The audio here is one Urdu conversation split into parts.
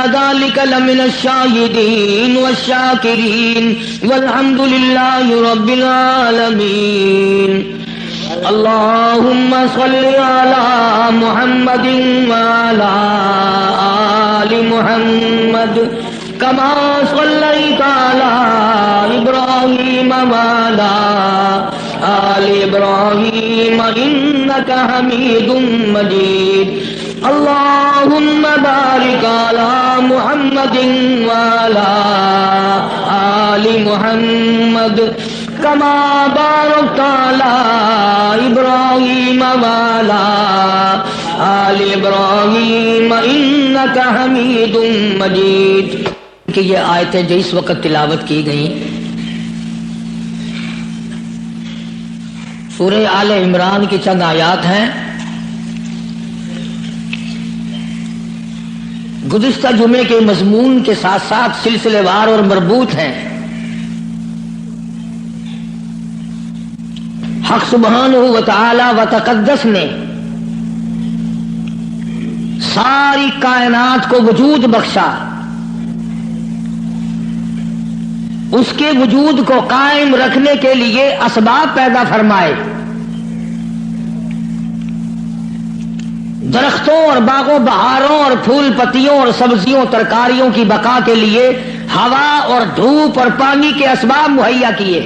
ذلك لمن الشاهدين والشاكرين والحمد لله رب العالمين. اللهم صل على محمد وعلى آل محمد كما صليت على إبراهيم وعلى آل إبراهيم إنك حميد مجيد. اللهم بارك على محمد وعلى آل محمد كما باركت على إبراهيم وعلى آل إبراهيم إنك حميد مجيد. کہ یہ آیتیں جو اس وقت تلاوت کی گئیں سورہ آل عمران کی چند آیات ہیں. گزشتہ جمعے کے مضمون کے ساتھ ساتھ سلسلے وار اور مربوط ہیں. حق سبحانہ و تعالی و تقدس نے ساری کائنات کو وجود بخشا، اس کے وجود کو قائم رکھنے کے لیے اسباب پیدا فرمائے. درختوں اور باغوں بہاروں اور پھول پتیوں اور سبزیوں ترکاریوں کی بقا کے لیے ہوا اور دھوپ اور پانی کے اسباب مہیا کیے.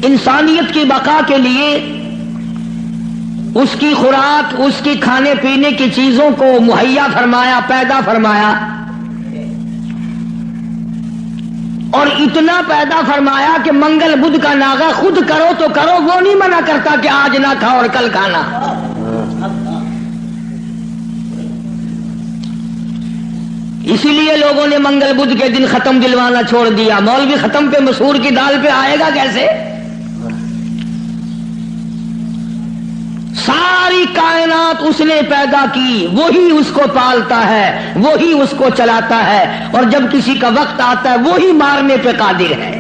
انسانیت کی بقا کے لیے اس کی خوراک، اس کی کھانے پینے کی چیزوں کو مہیا فرمایا، پیدا فرمایا، اور اتنا پیدا فرمایا کہ منگل بدھ کا ناغا خود کرو تو کرو، وہ نہیں منع کرتا کہ آج نہ کھاؤ اور کل کھانا. اسی لیے لوگوں نے منگل بدھ کے دن ختم دلوانا چھوڑ دیا. مولوی ختم پہ مسور کی دال پہ آئے گا کیسے؟ ساری کائنات اس نے پیدا کی، وہی اس کو پالتا ہے، وہی اس کو چلاتا ہے، اور جب کسی کا وقت آتا ہے وہی مارنے پہ قادر ہے.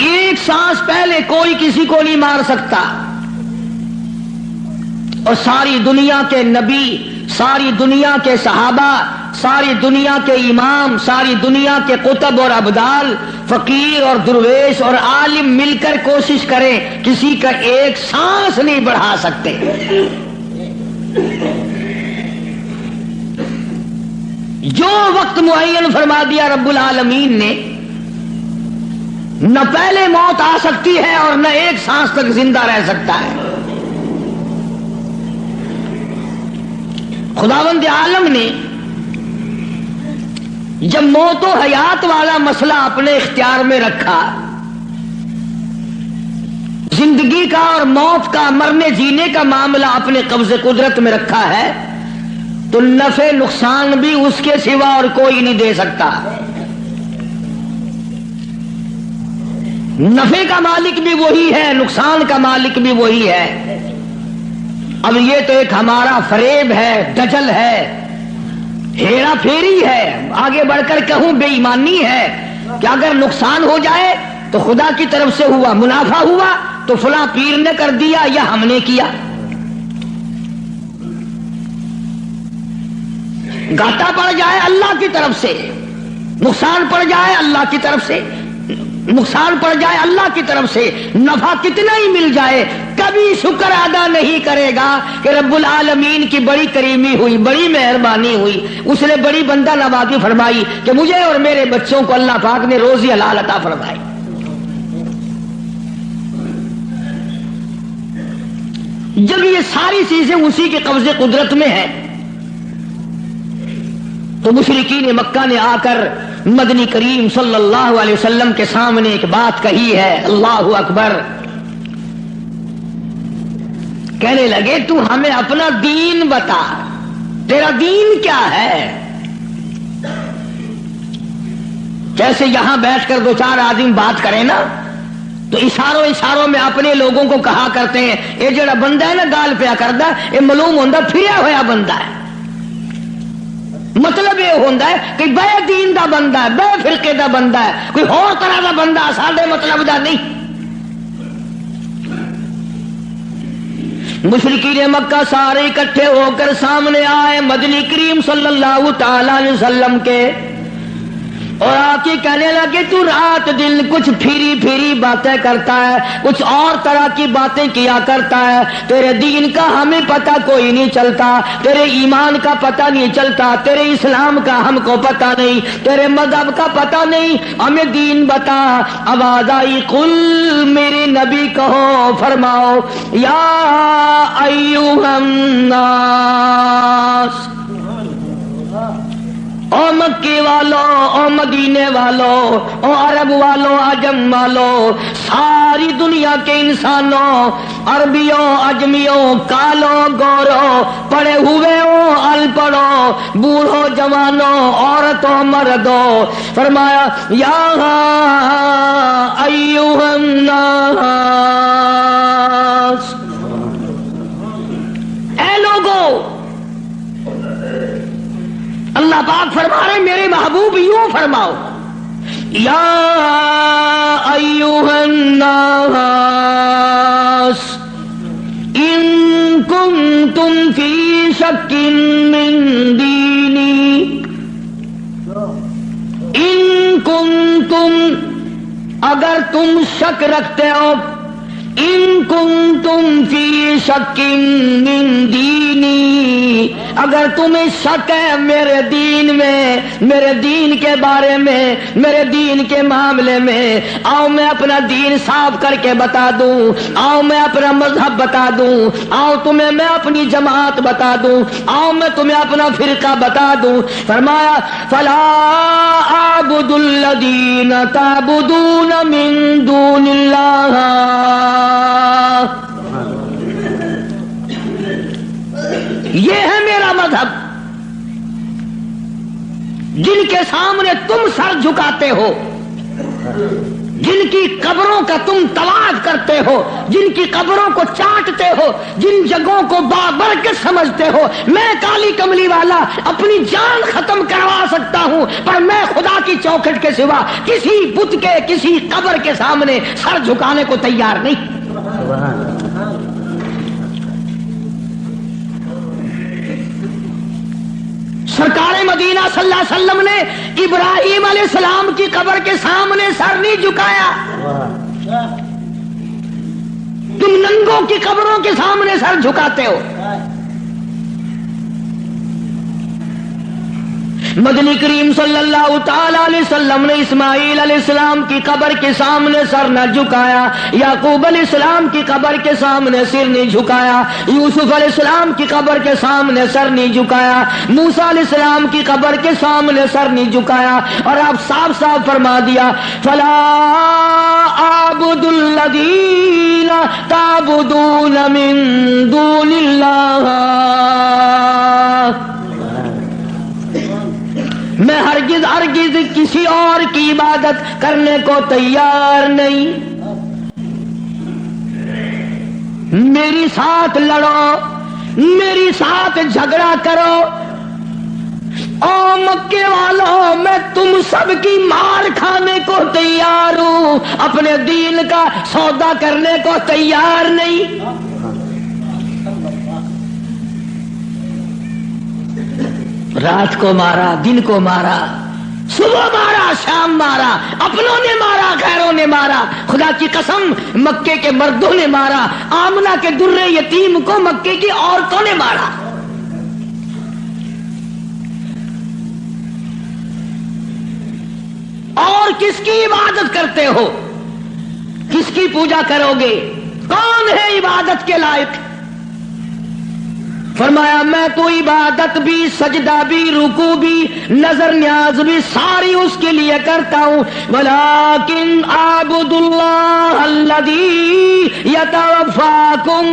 ایک سانس پہلے کوئی کسی کو نہیں مار سکتا. اور ساری دنیا کے نبی، ساری دنیا کے صحابہ، ساری دنیا کے امام، ساری دنیا کے قطب اور ابدال، فقیر اور درویش اور عالم مل کر کوشش کریں، کسی کا ایک سانس نہیں بڑھا سکتے. جو وقت معین فرما دیا رب العالمین نے، نہ پہلے موت آ سکتی ہے اور نہ ایک سانس تک زندہ رہ سکتا ہے. خداوند عالم نے جب موت و حیات والا مسئلہ اپنے اختیار میں رکھا، زندگی کا اور موت کا، مرنے جینے کا معاملہ اپنے قبض قدرت میں رکھا ہے، تو نفع نقصان بھی اس کے سوا اور کوئی نہیں دے سکتا. نفع کا مالک بھی وہی ہے، نقصان کا مالک بھی وہی ہے. اب یہ تو ایک ہمارا فریب ہے، دجل ہے، ہیرا پھیری ہے، آگے بڑھ کر کہوں بے ایمانی ہے کہ اگر نقصان ہو جائے تو خدا کی طرف سے ہوا، منافع ہوا تو فلاں پیر نے کر دیا یا ہم نے کیا. گھاٹا پڑ جائے اللہ کی طرف سے، نقصان پڑ جائے اللہ کی طرف سے، نقصان پڑ جائے اللہ کی طرف سے، نفع کتنا ہی مل جائے کبھی شکر ادا نہیں کرے گا کہ رب العالمین کی بڑی کریمی ہوئی، بڑی مہربانی ہوئی، اس نے بڑی بندہ نوازی فرمائی کہ مجھے اور میرے بچوں کو اللہ پاک نے روزی حلال عطا فرمائی. جب یہ ساری چیزیں اسی کے قبضے قدرت میں ہیں تو مشرکین مکہ نے آ کر مدنی کریم صلی اللہ علیہ وسلم کے سامنے ایک بات کہی ہے. اللہ اکبر. کہنے لگے تو ہمیں اپنا دین بتا، تیرا دین کیا ہے؟ جیسے یہاں بیٹھ کر دو چار آدمی بات کریں نا تو اشاروں میں اپنے لوگوں کو کہا کرتے ہیں یہ جڑا بندہ ہے نا گال پیا کردا یہ معلوم ہوندا پھریا ہوا بندہ ہے. مطلب یہ ہوتا ہے کہ بے دین دا بندہ ہے، بے فرقے دا بندہ ہے، کوئی اور طرح دا بندہ ساڈے مطلب دا نہیں. مشرکین مکہ سارے اکٹھے ہو کر سامنے آئے مدنی کریم صلی اللہ تعالی علیہ وسلم کے، اور آ کے کہنے لگے تو رات دن کچھ پھری پھری باتیں کرتا ہے، کچھ اور طرح کی باتیں کیا کرتا ہے، تیرے دین کا ہمیں پتہ کوئی نہیں چلتا، تیرے ایمان کا پتہ نہیں چلتا، تیرے اسلام کا ہم کو پتہ نہیں، تیرے مذہب کا پتہ نہیں، ہمیں دین بتا۔ آواز آئی قل، میرے نبی کہو فرماؤ، یا ایھا الناس، او مکے والو، او مدینے والو، او عرب والو، عجم والو، ساری دنیا کے انسانوں، عربیوں، اجمیوں، کالوں، گوروں، پڑھے ہوئے ہو، ان پڑھو، بوڑھو، جوانوں، عورتوں، مردوں، فرمایا یا ایھا الناس، اے لوگو۔ اللہ پاک فرما رہے میرے محبوب یوں فرماؤ، یا ایھا الناس ان کنتم فی شک من دینی، ان کنتم، اگر تم شک رکھتے ہو، ان کنتم فی شک من دینی، اگر تمہیں شک ہے میرے دین میں، میرے دین کے بارے میں، میرے دین کے معاملے میں، آؤ میں اپنا دین صاف کر کے بتا دوں، آؤ میں اپنا مذہب بتا دوں، آؤ تمہیں میں اپنی جماعت بتا دوں، آؤ میں تمہیں اپنا فرقہ بتا دوں۔ فرمایا فلا اعبد الذین تعبدون من دون اللہ، یہ ہے میرا مذہب، جن کے سامنے تم سر جھکاتے ہو، جن کی قبروں کا تم طواف کرتے ہو، جن کی قبروں کو چاٹتے ہو، جن جگہوں کو بابرکت سمجھتے ہو، میں کالی کملی والا اپنی جان ختم کروا سکتا ہوں، پر میں خدا کی چوکھٹ کے سوا کسی بت کے، کسی قبر کے سامنے سر جھکانے کو تیار نہیں۔ سرکار مدینہ صلی اللہ علیہ وسلم نے ابراہیم علیہ السلام کی قبر کے سامنے سر نہیں جھکایا، تم ننگوں کی قبروں کے سامنے سر جھکاتے ہو۔ مدنی کریم صلی اللہ تعالی علیہ وسلم نے اسماعیل علیہ السلام کی قبر کے سامنے سر نہ جھکایا، یعقوب علیہ السلام کی قبر کے سامنے سر نہیں جھکایا، یوسف علیہ السلام کی قبر کے سامنے سر نہیں جھکایا، موسیٰ علیہ السلام کی قبر کے سامنے سر نہیں جھکایا، اور آپ صاف صاف فرما دیا فلا اعبد الذین تعبدون من دون اللہ، میں ہرگز ہرگز کسی اور کی عبادت کرنے کو تیار نہیں، میری ساتھ لڑو، میری ساتھ جھگڑا کرو، او مکے والوں میں تم سب کی مار کھانے کو تیار ہوں، اپنے دین کا سودا کرنے کو تیار نہیں۔ رات کو مارا، دن کو مارا، صبح مارا، شام مارا، اپنوں نے مارا، غیروں نے مارا، خدا کی قسم مکے کے مردوں نے مارا، آمنہ کے درے یتیم کو مکے کی عورتوں نے مارا۔ اور کس کی عبادت کرتے ہو؟ کس کی پوجا کرو گے؟ کون ہے عبادت کے لائق؟ فرمایا میں تو عبادت بھی، سجدہ بھی، رکوع بھی، نظر نیاز بھی ساری اس کے لیے کرتا ہوں، ولیکن اعبد اللہ الذی یتوفاکم،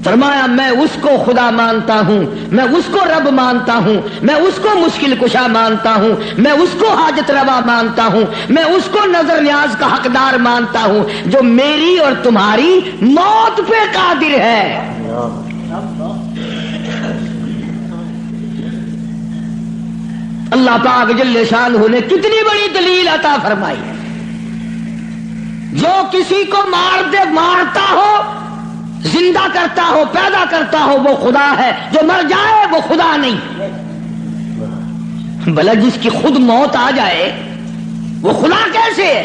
فرمایا میں اس کو خدا مانتا ہوں، میں اس کو رب مانتا ہوں، میں اس کو مشکل کشا مانتا ہوں، میں اس کو حاجت روا مانتا ہوں، میں اس کو نظر نیاز کا حقدار مانتا ہوں، جو میری اور تمہاری موت پہ قادر ہے۔ اللہ پاک جل شانہ نے کتنی بڑی دلیل عطا فرمائی، جو کسی کو مارتا ہو، زندہ کرتا ہو، پیدا کرتا ہو، وہ خدا ہے. جو مر جائے وہ خدا نہیں. بھلا جس کی خود موت آ جائے وہ خدا کیسے ہے؟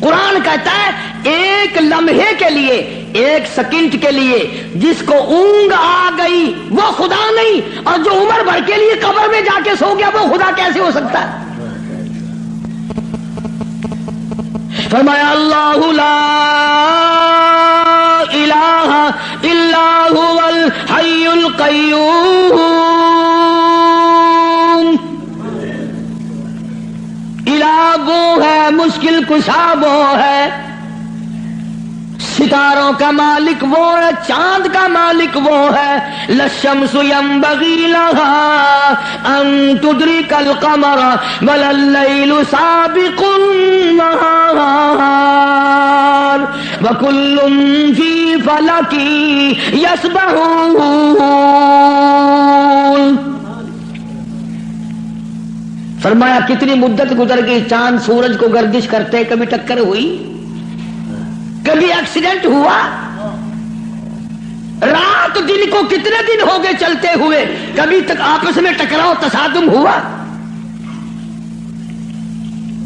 قرآن کہتا ہے ایک لمحے کے لیے، ایک سیکنڈ کے لیے جس کو اونگ آ گئی وہ خدا نہیں، اور جو عمر بھر کے لیے قبر میں جا کے سو گیا وہ خدا کیسے ہو سکتا ہے؟ فرمایا اللہ لا الہ الا هو الحی القیوم. الہ وہ ہے، مشکل کشا وہ ہے، ستاروں کا مالک وہ ہے، چاند کا مالک وہ ہے. للشمس ينبغي لها ان تدرك القمر ولا الليل سابق النهار وكل في فلك يسبحون. فرمایا کتنی مدت گزر گئی، چاند سورج کو گردش کرتے، کبھی ٹکر ہوئی، کبھی ایکسیڈنٹ ہوا. رات دن کو کتنے دن ہو گئے چلتے ہوئے، کبھی تک آپس میں ٹکراؤ تصادم ہوا.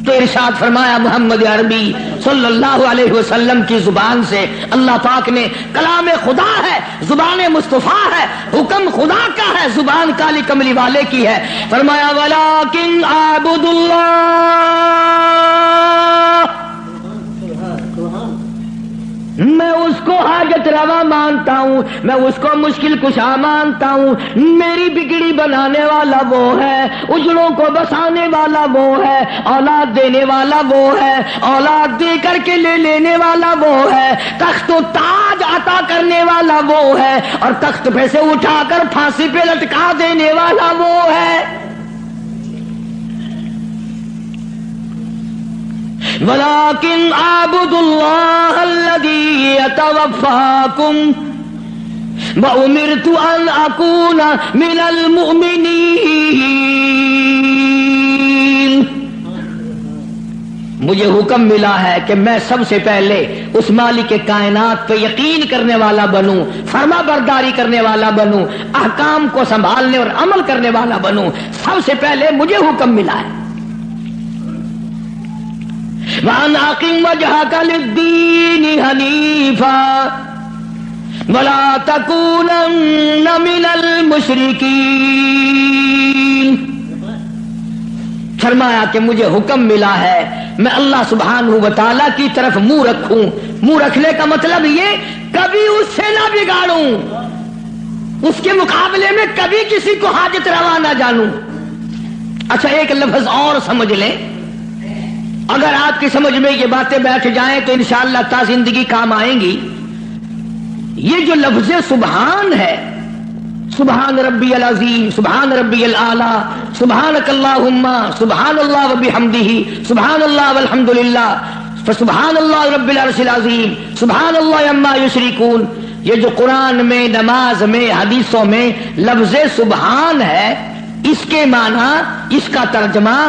تو ارشاد فرمایا محمد عربی صلی اللہ علیہ وسلم کی زبان سے، اللہ پاک نے کلام خدا ہے، زبان مصطفیٰ ہے، حکم خدا کا ہے، زبان کالی کملی والے کی ہے. فرمایا ولیکن اعبد اللہ، میں اس کو حاجت روا مانتا ہوں، میں اس کو مشکل کشا مانتا ہوں. میری بگڑی بنانے والا وہ ہے، اجڑوں کو بسانے والا وہ ہے، اولاد دینے والا وہ ہے، اولاد دے کر کے لے لینے والا وہ ہے، تخت و تاج عطا کرنے والا وہ ہے، اور تخت پہ سے اٹھا کر پھانسی پہ لٹکا دینے والا وہ ہے. ولیکن اعبد اللہ الذی یتوفاکم وامرت ان اکون من المؤمنین. مجھے حکم ملا ہے کہ میں سب سے پہلے اس مالک کائنات پہ یقین کرنے والا بنوں، فرما برداری کرنے والا بنوں، احکام کو سنبھالنے اور عمل کرنے والا بنوں. سب سے پہلے مجھے حکم ملا ہے. وَأَنْ أَقِمْ وَجْهَكَ لِلدِّينِ حَنِيفًا وَلَا تَكُونَنَّ مِنَ الْمُشْرِكِينَ. فرمایا کہ مجھے حکم ملا ہے میں اللہ سبحانہ و تعالیٰ کی طرف منہ رکھوں. منہ رکھنے کا مطلب یہ کبھی اس سے نہ بگاڑوں، اس کے مقابلے میں کبھی کسی کو حاجت روا نہ جانوں. اچھا ایک لفظ اور سمجھ لیں، اگر آپ کی سمجھ میں یہ باتیں بیٹھ جائیں تو انشاءاللہ تا زندگی کام آئیں گی. یہ جو لفظ سبحان ہے، سبحان ربی العظیم، سبحان ربی الاعلی، سبحانک اللہم، سبحان اللہ وبحمدہ، سبحان اللہ والحمدللہ، فسبحان اللہ رب العرش العظیم، سبحان اللہ عما یشرکون. یہ جو قرآن میں، نماز میں، حدیثوں میں لفظ سبحان ہے، اس کے معنی، اس کا ترجمہ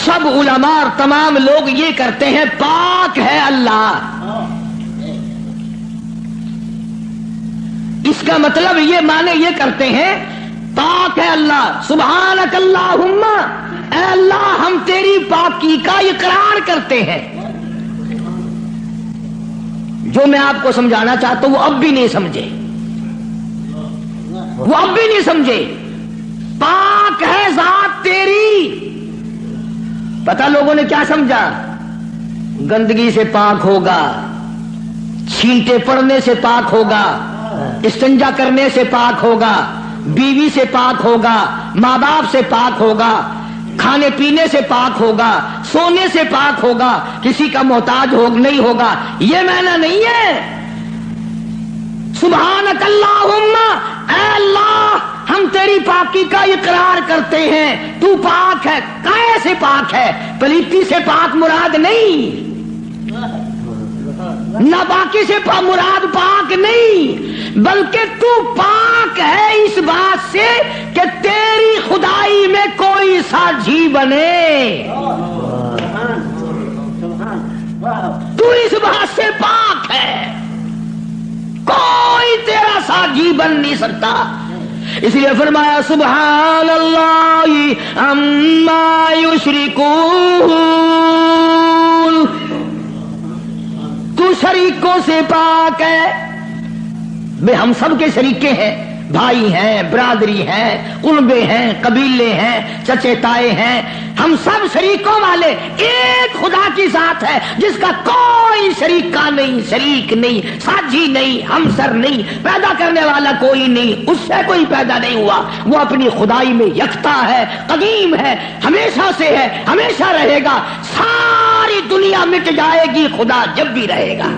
سب علماء اور تمام لوگ یہ کرتے ہیں پاک ہے اللہ. اس کا مطلب یہ معنی یہ کرتے ہیں پاک ہے اللہ. سبحانک اللہم، اے اللہ ہم تیری پاکی کا اقرار کرتے ہیں. جو میں آپ کو سمجھانا چاہتا ہوں وہ اب بھی نہیں سمجھے، وہ اب بھی نہیں سمجھے. پاک ہے ذات تیری. پتہ لوگوں نے کیا سمجھا؟ گندگی سے پاک ہوگا، چھینٹے پڑنے سے پاک ہوگا، استنجا کرنے سے پاک ہوگا، بیوی سے پاک ہوگا، ماں باپ سے پاک ہوگا، کھانے پینے سے پاک ہوگا، سونے سے پاک ہوگا، کسی کا محتاج نہیں ہوگا. یہ معنی نہیں ہے. سبحانک اللہم، اے اللہ ہم تیری پاکی کا اقرار کرتے ہیں، تو پاک ہے. کیسے پاک ہے؟ پلیتی سے پاک مراد نہیں، ناپاکی سے مراد پاک نہیں، بلکہ تو پاک ہے اس بات سے کہ تیری خدائی میں کوئی ساجھی بنے. تو اس بات سے پاک ہے، کوئی تیرا ساجی بن نہیں سکتا. اس لیے فرمایا سبحان اللہ عما یشرکون، تو شریکوں سے پاک ہے. بے ہم سب کے شریکے ہیں، بھائی ہیں، برادری ہیں، قربے ہیں، قبیلے ہیں، چچے تائے ہیں، ہم سب شریکوں والے ایک خدا کی ذات ہے جس کا کوئی شریکہ نہیں، شریک نہیں، ساجی نہیں، ہمسر نہیں، پیدا کرنے والا کوئی نہیں، اس سے کوئی پیدا نہیں ہوا. وہ اپنی خدائی میں یکتا ہے، قدیم ہے، ہمیشہ سے ہے، ہمیشہ رہے گا. ساری دنیا مٹ جائے گی، خدا جب بھی رہے گا.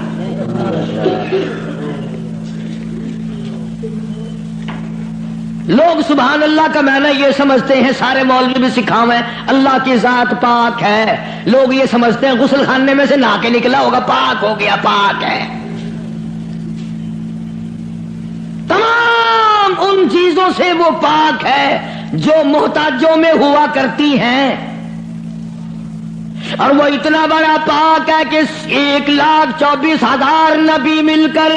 لوگ سبحان اللہ کا معنی یہ سمجھتے ہیں، سارے مولوی بھی سکھاویں اللہ کی ذات پاک ہے. لوگ یہ سمجھتے ہیں غسل خانے میں سے نہا کے نکلا ہوگا، پاک ہو گیا، پاک ہے. تمام ان چیزوں سے وہ پاک ہے جو محتاجوں میں ہوا کرتی ہیں، اور وہ اتنا بڑا پاک ہے کہ 1,24,000 نبی مل کر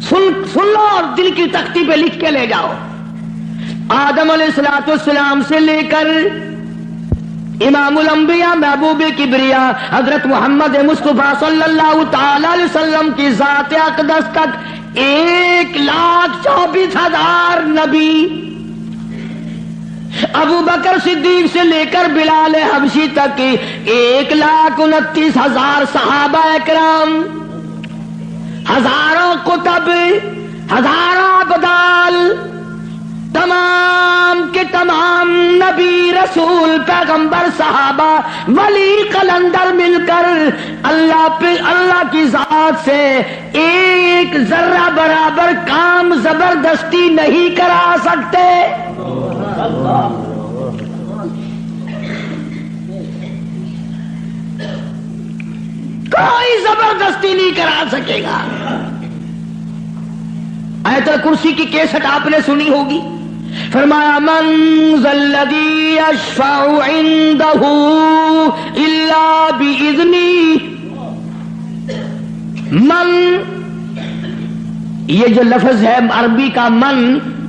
سن لو اور دل کی تختی پہ لکھ کے لے جاؤ. آدم علیہ السلام سے لے کر امام الانبیاء محبوب کبریا حضرت محمد مصطفیٰ صلی اللہ تعالی علیہ وسلم کی ذات اقدس تک 1,24,000 نبی. ابو بکر صدیق سے لے کر بلال حبشی تک 1,29,000 صحابہ اکرام، ہزاروں کتب، ہزاروں ابدال، تمام کے تمام نبی، رسول، پیغمبر، صحابہ، ولی، قلندر مل کر اللہ کی ذات سے ایک ذرہ برابر کام زبردستی نہیں کرا سکتے. کوئی زبردستی نہیں کرا سکے گا. آیت الکرسی کی کیسٹ آپ نے سنی ہوگی. فرمایا من ذا الذی یشفع عنده الا باذنہ. من، یہ جو لفظ ہے عربی کا من،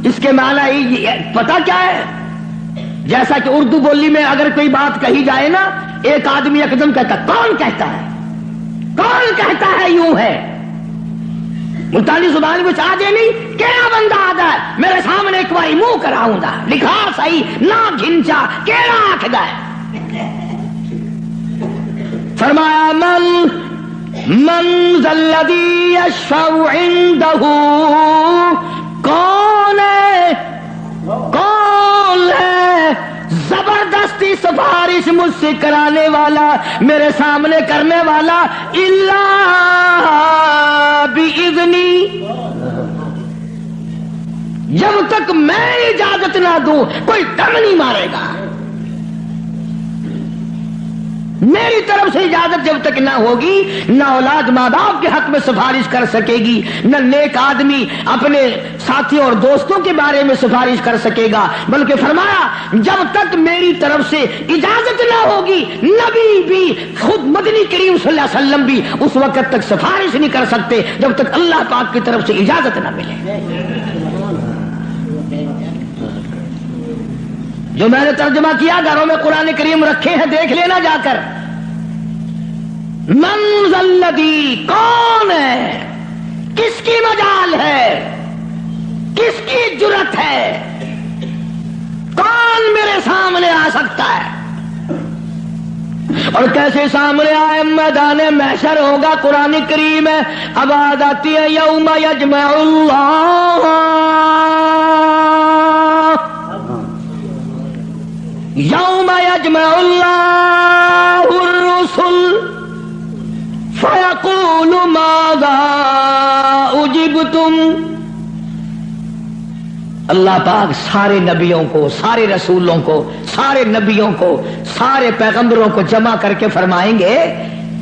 اس کے معنی پتہ کیا ہے؟ جیسا کہ اردو بولی میں اگر کوئی بات کہی جائے نا، ایک آدمی یکدم کہتا کون کہتا ہے، کون کہتا ہے، یوں ہے. ملتانی زبان میں آ جائے نہیں، کیڑا بندہ آدھا ہے میرے سامنے ایک باری منہ کراؤں گا، لکھا صحیح نہ گھنچا، کیڑا آکھ گا. فرمایا من ذا الذی یشفع عنده، کون ہے زبردستی سفارش مجھ سے کرانے والا، میرے سامنے کرنے والا، الا باذنی، جب تک میں اجازت نہ دوں کوئی دم نہیں مارے گا. میری طرف سے اجازت جب تک نہ ہوگی، نہ اولاد ماں باپ کے حق میں سفارش کر سکے گی، نہ نیک آدمی اپنے ساتھیوں اور دوستوں کے بارے میں سفارش کر سکے گا. بلکہ فرمایا جب تک میری طرف سے اجازت نہ ہوگی، نبی بھی، خود مدنی کریم صلی اللہ علیہ وسلم بھی اس وقت تک سفارش نہیں کر سکتے جب تک اللہ پاک کی طرف سے اجازت نہ ملے. جو میں نے ترجمہ کیا، گھروں میں قرآن کریم رکھے ہیں، دیکھ لینا جا کر. من ذا الذی، کون ہے، کس کی مجال ہے، کس کی جرت ہے، کون میرے سامنے آ سکتا ہے. اور کیسے سامنے آئے؟ میدان محشر ہوگا. قرآن کریم ہے، آواز آتی ہے یوم یجمع اللہ، یوم یجمع اللہ الرسل فیقول ماذا اجبتم. اللہ پاک سارے نبیوں کو، سارے رسولوں کو، سارے نبیوں کو، سارے پیغمبروں کو جمع کر کے فرمائیں گے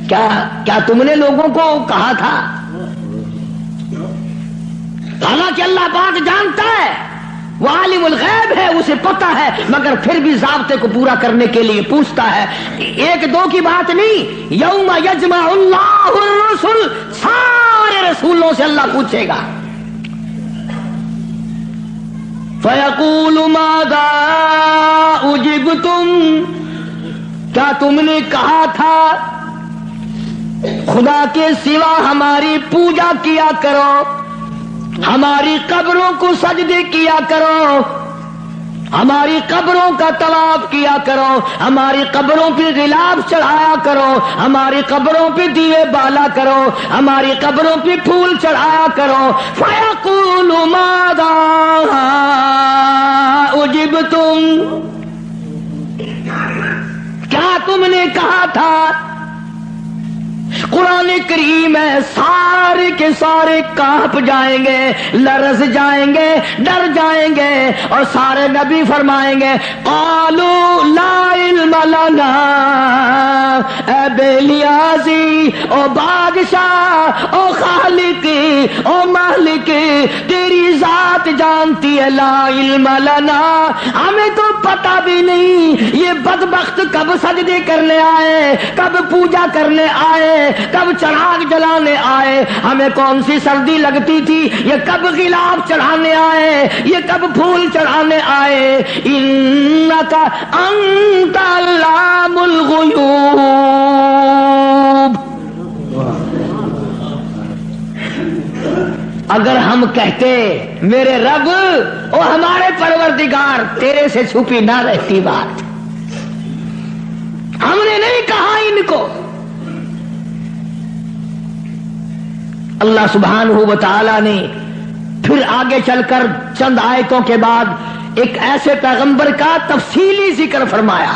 کیا تم نے لوگوں کو کہا تھا؟ حالانکہ اللہ پاک جانتا ہے وہ عالم الغیب ہے، اسے پتہ ہے، مگر پھر بھی ضابطے کو پورا کرنے کے لیے پوچھتا ہے۔ ایک دو کی بات نہیں، یوم یجمع اللہ الرسل، سارے رسولوں سے اللہ پوچھے گا۔ فَيَقُولُ مَاذَا أُجِبْتُمْ، کیا تم نے کہا تھا خدا کے سوا ہماری پوجا کیا کرو، ہماری قبروں کو سجدے کیا کرو، ہماری قبروں کا طواف کیا کرو، ہماری قبروں پہ غلاف چڑھایا کرو، ہماری قبروں پہ دیے بالا کرو، ہماری قبروں پہ پھول چڑھایا کرو۔ فَيَقُولُ مَاذَا أُجِبْتُمْ، کیا تم نے کہا تھا؟ قرآن کریم ہے، سارے کے سارے کانپ جائیں گے، لرز جائیں گے، ڈر جائیں گے، اور سارے نبی فرمائیں گے قالوا لا علم لنا، اے بے نیازی، او بادشاہ، او خالق، او مالک، تیری ذات جانتی ہے، لا علم لنا، ہمیں تو پتہ بھی نہیں یہ بدبخت کب سجدے کرنے آئے، کب پوجا کرنے آئے، کب چراغ جلانے آئے، ہمیں کون سی سردی لگتی تھی، یہ کب غلاف چڑھانے آئے، یہ کب پھول چڑھانے آئے۔ انک انت علام الغیوب، اگر ہم کہتے میرے رب او ہمارے پروردگار، تیرے سے چھپی نہ رہتی بات، ہم نے نہیں کہا ان کو۔ اللہ سبحانہ و تعالی نے پھر آگے چل کر چند آیتوں کے بعد ایک ایسے پیغمبر کا تفصیلی ذکر فرمایا۔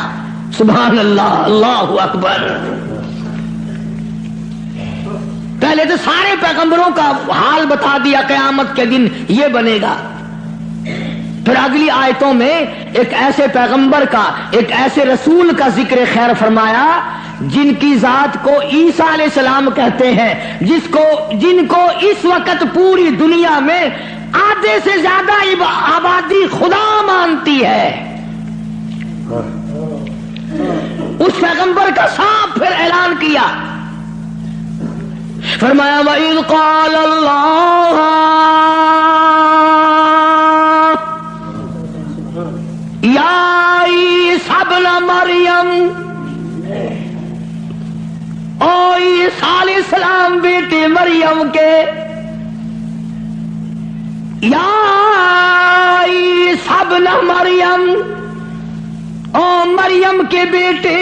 سبحان اللہ، اللہ اکبر۔ پہلے تو سارے پیغمبروں کا حال بتا دیا، قیامت کے دن یہ بنے گا۔ پھر اگلی آیتوں میں ایک ایسے پیغمبر کا، ایک ایسے رسول کا ذکر خیر فرمایا جن کی ذات کو عیسیٰ علیہ السلام کہتے ہیں، جن کو اس وقت پوری دنیا میں آدھے سے زیادہ آبادی خدا مانتی ہے۔ اس پیغمبر کا صاف پھر اعلان کیا، فرمایا وَإِذْ قَالَ اللَّهُ یا عیسیٰ ابن مریم، او عیسیٰ علیہ السلام بیٹے مریم کے، یا عیسیٰ ابن مریم، او مریم کے بیٹے،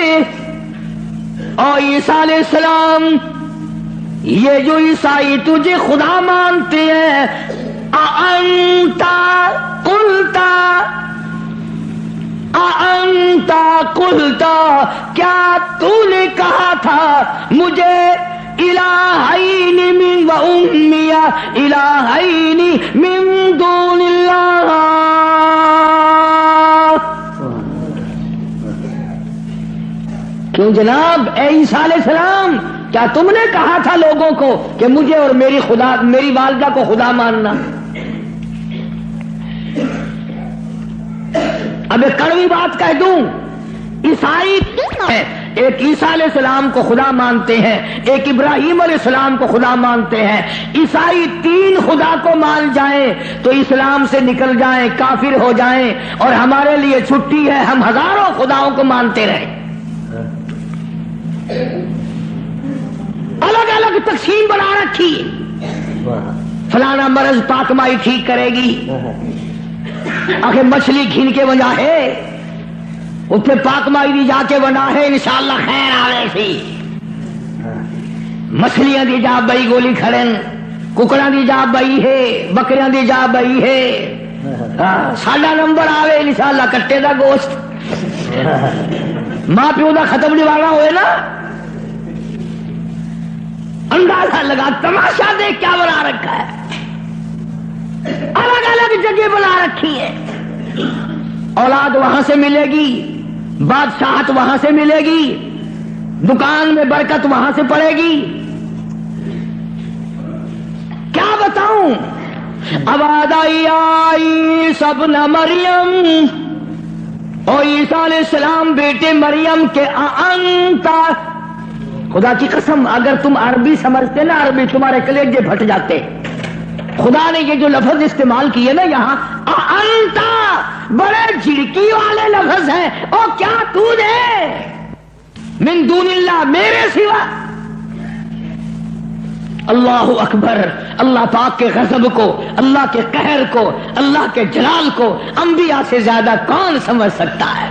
او عیسیٰ علیہ السلام، یہ جو عیسائی تجھے خدا مانتے ہیں، اَأَنْتَ قُلْتَ، کیا تو نے کہا تھا مجھے الہین من و امی الہین من دون اللہ، کیوں جناب اے عیسیٰ علیہ السلام، کیا تم نے کہا تھا لوگوں کو کہ مجھے اور میری والدہ کو خدا ماننا؟ اب ایک کڑوی بات کہہ دوں، عیسائی ایک عیسیٰ علیہ السلام کو خدا مانتے ہیں، ایک ابراہیم علیہ السلام کو خدا مانتے ہیں۔ عیسائی تین خدا کو مان جائیں تو اسلام سے نکل جائیں، کافر ہو جائیں، اور ہمارے لیے چھٹی ہے، ہم ہزاروں خداؤں کو مانتے رہیں۔ الگ الگ تقسیم بنا رکھی، فلانا مرض پاک مائی ٹھیک کرے گی، آخر مچھلی گھن کے وجہ ہے اتنے پاک مائی دی جا کے بنا ہے، انشاءاللہ خیر آئے سی، مچھلیاں دی جا بئی گولی کھڑن، ککڑا دی جا بئی ہے، بکریاں دی جا بئی ہے، ساڈا نمبر آوے انشاءاللہ کٹے دا گوشت، ماں پیو دا ختم نوانا ہوئے نا، اندازہ لگا، تماشا دیکھ کیا بنا رکھا ہے، الگ الگ جگہ بنا رکھی ہے۔ اولاد وہاں سے ملے گی، بادشاہت وہاں سے ملے گی، دکان میں برکت وہاں سے پڑے گی، کیا بتاؤں عیسی ابن مریم، او عیسیٰ علیہ السلام بیٹے مریم کے انتا، خدا کی قسم اگر تم عربی سمجھتے نا، عربی تمہارے کلیجے پھٹ جاتے. خدا نے یہ جو لفظ استعمال کیے نا یہاں انتا، بڑے جھڑکی والے لفظ ہیں. او کیا تو نے من دون اللہ، میرے سوا. اللہ اکبر. اللہ پاک کے غضب کو، اللہ کے قہر کو، اللہ کے جلال کو انبیاء سے زیادہ کون سمجھ سکتا ہے؟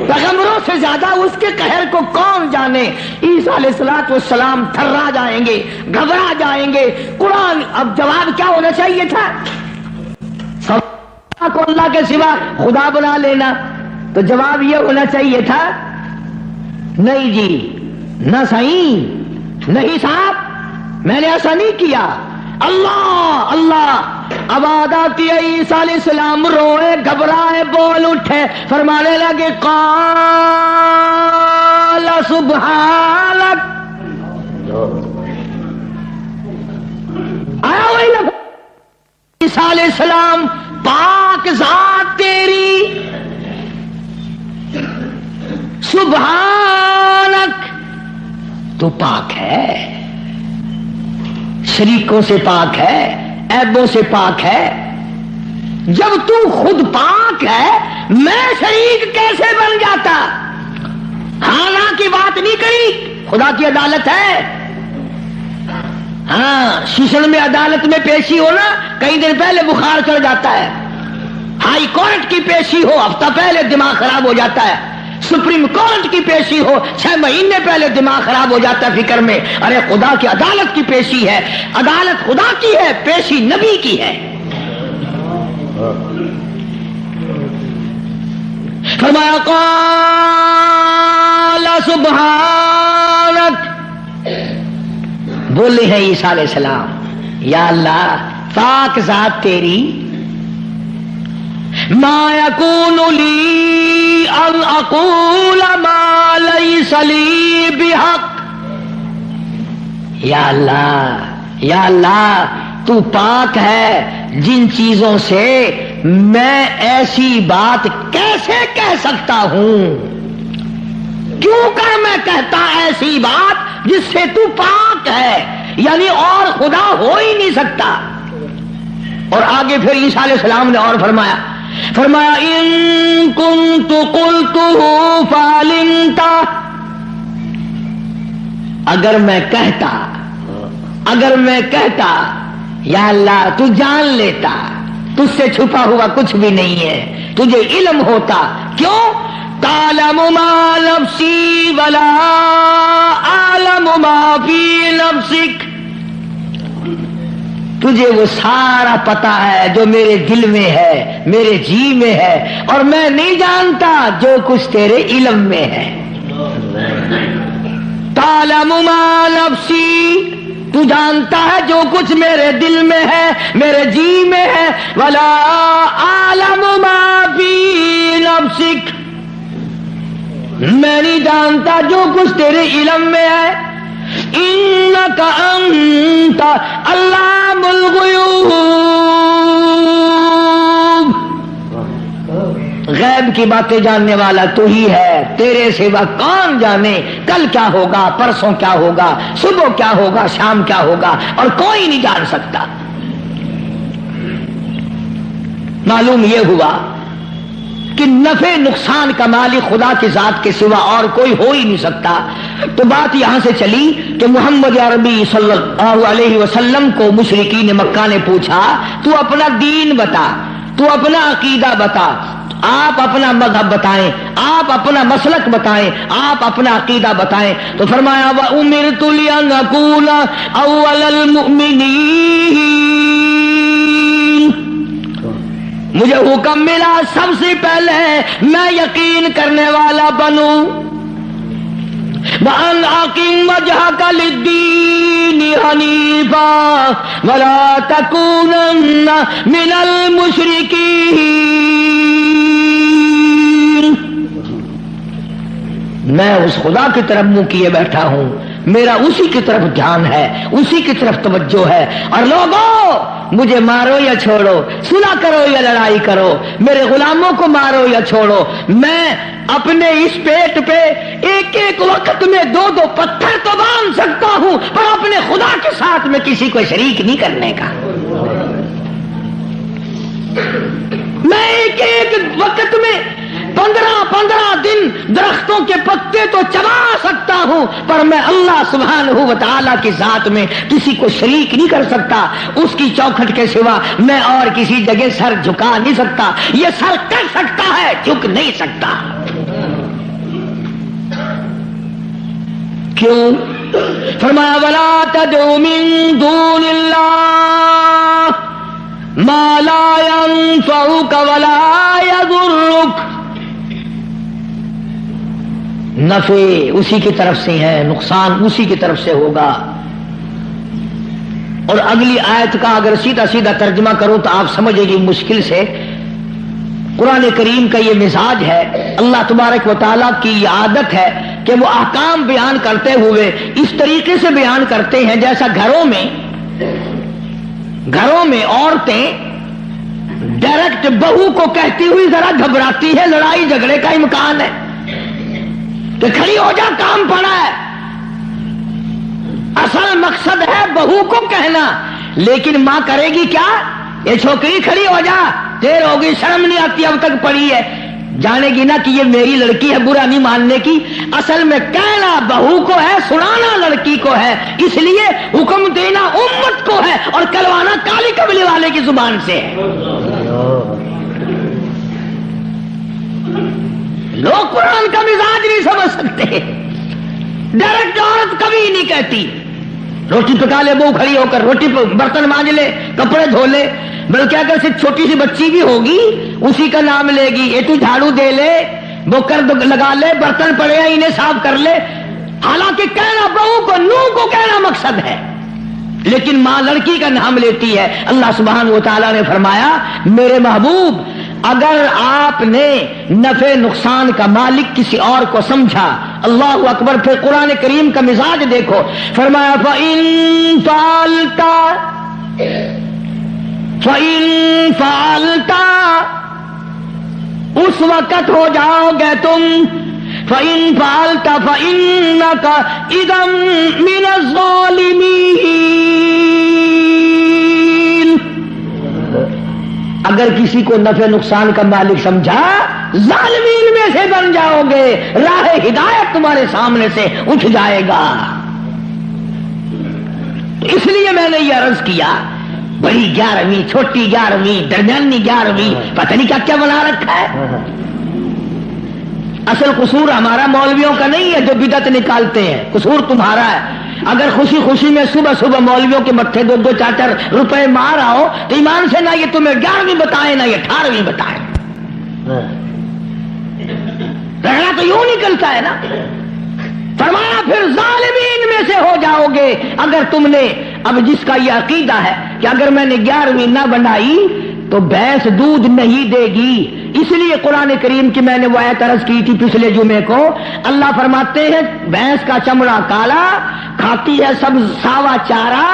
پیغمبروں سے زیادہ اس کے قہر کو کون جانے؟ عیسیٰ علیہ السلام تھرا جائیں گے، گھبرا جائیں گے. قرآن اب جواب کیا ہونا چاہیے تھا؟ سب کو اللہ کے سوا خدا بنا لینا. تو جواب یہ ہونا چاہیے تھا نہیں جی، نہ صحیح، نہیں صاحب میں نے ایسا نہیں کیا. اللہ اللہ. اب آتی عیسیٰ علیہ السلام روئے، گھبرائے، بول اٹھے، فرمانے لگے قال سبحانک. آیا وہی لفظ عیسیٰ علیہ السلام، پاک ذات تیری، سبحانک تو پاک ہے، شریکوں سے پاک ہے، عیبوں سے پاک ہے. جب تو خود پاک ہے میں شریک کیسے بن جاتا؟ ہاں کی بات نہیں کری، خدا کی عدالت ہے. ہاں شیشن میں عدالت میں پیشی ہونا کئی دن پہلے بخار چڑھ جاتا ہے. ہائی کورٹ کی پیشی ہو ہفتہ پہلے دماغ خراب ہو جاتا ہے. سپریم کورٹ کی پیشی ہو 6 مہینے پہلے دماغ خراب ہو جاتا ہے فکر میں. ارے خدا کی عدالت کی پیشی ہے، عدالت خدا کی ہے، پیشی نبی کی ہے. فرمایا قال سبحانک. بولے ہیں عیسیٰ علیہ السلام، یا اللہ پاک ذات تیری، ما یکون لی ان اقول ما لیس لی بحق. یا اللہ تو پاک ہے جن چیزوں سے میں ایسی بات کیسے کہہ سکتا ہوں؟ کیوں کر میں کہتا ایسی بات جس سے تو پاک ہے؟ یعنی اور خدا ہو ہی نہیں سکتا. اور آگے پھر عیسیٰ علیہ السلام نے اور فرمایا ان کنت قلتہ فعلمت. اگر میں کہتا یا اللہ تو جان لیتا، تجھ سے چھپا ہوا کچھ بھی نہیں ہے، تجھے علم ہوتا. کیوں؟ تعلم ما نفسی ولا اعلم ما فی نفسک. تجھے وہ سارا پتا ہے جو میرے دل میں ہے، میرے جی میں ہے، اور میں نہیں جانتا جو کچھ تیرے علم میں ہے. تعلم ما نفسی، تو جانتا ہے جو کچھ میرے دل میں ہے، میرے جی میں ہے. ولا اعلم ما فی نفسک، میں نہیں جانتا جو کچھ تیرے علم میں ہے. انک انت علام الغیوب، غیب کی باتیں جاننے والا تو ہی ہے، تیرے سوا کون جانے کل کیا ہوگا، پرسوں کیا ہوگا، صبح کیا ہوگا، شام کیا ہوگا، اور کوئی نہیں جان سکتا. معلوم یہ ہوا کہ نفع نقصان کا مالک خدا کی ذات کے سوا اور کوئی ہو ہی نہیں سکتا. تو بات یہاں سے چلی کہ محمد عربی صلی اللہ علیہ وسلم کو مشرکین مکہ نے پوچھا تو اپنا دین بتا، تو اپنا عقیدہ بتا، آپ اپنا مذہب بتائیں، آپ اپنا مسلک بتائیں، آپ اپنا عقیدہ بتائیں. تو فرمایا وَأُمِرْتُ لِأَنْ أَكُونَ أَوَّلَ الْمُؤْمِنِينَ، مجھے حکم ملا سب سے پہلے میں یقین کرنے والا بنوں. وَأَنْ أَقِمْ وَجْهَكَ لِلدِّينِ حَنِيفًا وَلَا تَكُونَنَّ مِنَ الْمُشْرِكِينَ. میں اس خدا کی طرف منہ کیے بیٹھا ہوں میرا اسی کی طرف دھیان ہے، اسی کی طرف توجہ ہے. اور لوگوں مجھے مارو یا چھوڑو، سنا کرو یا لڑائی کرو، میرے غلاموں کو مارو یا چھوڑو، میں اپنے اس پیٹ پہ ایک ایک وقت میں 2 پتھر تو باندھ سکتا ہوں، پر اپنے خدا کے ساتھ میں کسی کو شریک نہیں کرنے کا. میں ایک ایک وقت میں 15 دن درختوں کے پتے تو چبا سکتا ہوں، پر میں اللہ سبحانہ و تعالیٰ کی ذات میں کسی کو شریک نہیں کر سکتا. اس کی چوکھٹ کے سوا میں اور کسی جگہ سر جھکا نہیں سکتا. یہ سر کر سکتا ہے، جھک نہیں سکتا. کیوں؟ فرمایا وَلَا تَدْعُ مِن دُونِ اللَّهِ مَا لَا يَنفَعُكَ وَلَا يَضُرُّكَ. نفع اسی کی طرف سے ہے، نقصان اسی کی طرف سے ہوگا. اور اگلی آیت کا اگر سیدھا سیدھا ترجمہ کرو تو آپ سمجھے گی مشکل سے. قرآن کریم کا یہ مزاج ہے، اللہ تبارک و تعالیٰ کی یہ عادت ہے کہ وہ احکام بیان کرتے ہوئے اس طریقے سے بیان کرتے ہیں جیسا گھروں میں عورتیں ڈائریکٹ بہو کو کہتی ہوئی ذرا گھبراتی ہے، لڑائی جھگڑے کا امکان ہے کہ کھڑی ہو جا، کام پڑا ہے. اصل مقصد ہے بہو کو کہنا، لیکن ماں کرے گی کیا؟ یہ چھوکری کھڑی ہو جا، دیر ہوگی، شرم نہیں آتی، اب تک پڑی ہے. جانے گی نا کہ یہ میری لڑکی ہے، برا نہیں ماننے کی. اصل میں کہنا بہو کو ہے، سنانا لڑکی کو ہے، اس لیے حکم دینا امت کو ہے اور کلوانا کالی قبلی والے کی زبان سے ہے. لوگ قرآن کا مزاج نہیں سمجھ سکتے. ڈائریکٹ عورت کبھی نہیں کہتی روٹی پکا لے، بہو کھڑی ہو کر روٹی برتن مانج لے، کپڑے دھو لے، بلکہ اگر صرف چھوٹی سی بچی بھی ہوگی اسی کا نام لے گی. یہ تو جھاڑو دے لے، وہ کر لگا لے، برتن پڑے ہیں انہیں صاف کر لے. حالانکہ کہنا بہو کو، نو کو کہنا مقصد ہے، لیکن ماں لڑکی کا نام لیتی ہے. اللہ سبحانہ و تعالیٰ نے فرمایا میرے محبوب اگر آپ نے نفع نقصان کا مالک کسی اور کو سمجھا، اللہ اکبر. پھر قرآن کریم کا مزاج دیکھو، فرمایا فَإِن فَعَلْتَ اس وقت ہو جاؤ گے تم، فَإِن فَعَلْتَ فَإِنَّكَ إِذًا مِنَ الظَّالِمِينَ. اگر کسی کو نفع نقصان کا مالک سمجھا، ظالمین میں سے بن جاؤ گے، راہ ہدایت تمہارے سامنے سے اٹھ جائے گا. اس لیے میں نے یہ عرض کیا، بڑی 11ویں، چھوٹی 11ویں، درمیانی 11ویں، پتہ نہیں کیا کیا بنا رکھا ہے. اصل قصور ہمارا مولویوں کا نہیں ہے جو بدعت نکالتے ہیں، قصور تمہارا ہے. اگر خوشی خوشی میں صبح صبح مولویوں کے متھے 2-2 4-4 روپے مار آؤ تو ایمان سے نہ یہ تمہیں 11ویں بتائیں نہ یہ 18ویں بتائیں. رہنا تو یوں نکلتا ہے نا. فرمایا پھر ظالمین میں سے ہو جاؤ گے اگر تم نے، اب جس کا یہ عقیدہ ہے کہ اگر میں نے 11ویں نہ بنائی تو بھینس دودھ نہیں دے گی. اس لیے قرآن کریم کی میں نے وہ آیت عرض کی تھی پچھلے جمعے کو. اللہ فرماتے ہیں بھینس کا چمڑا کالا، کھاتی ہے سب ساوا چارہ،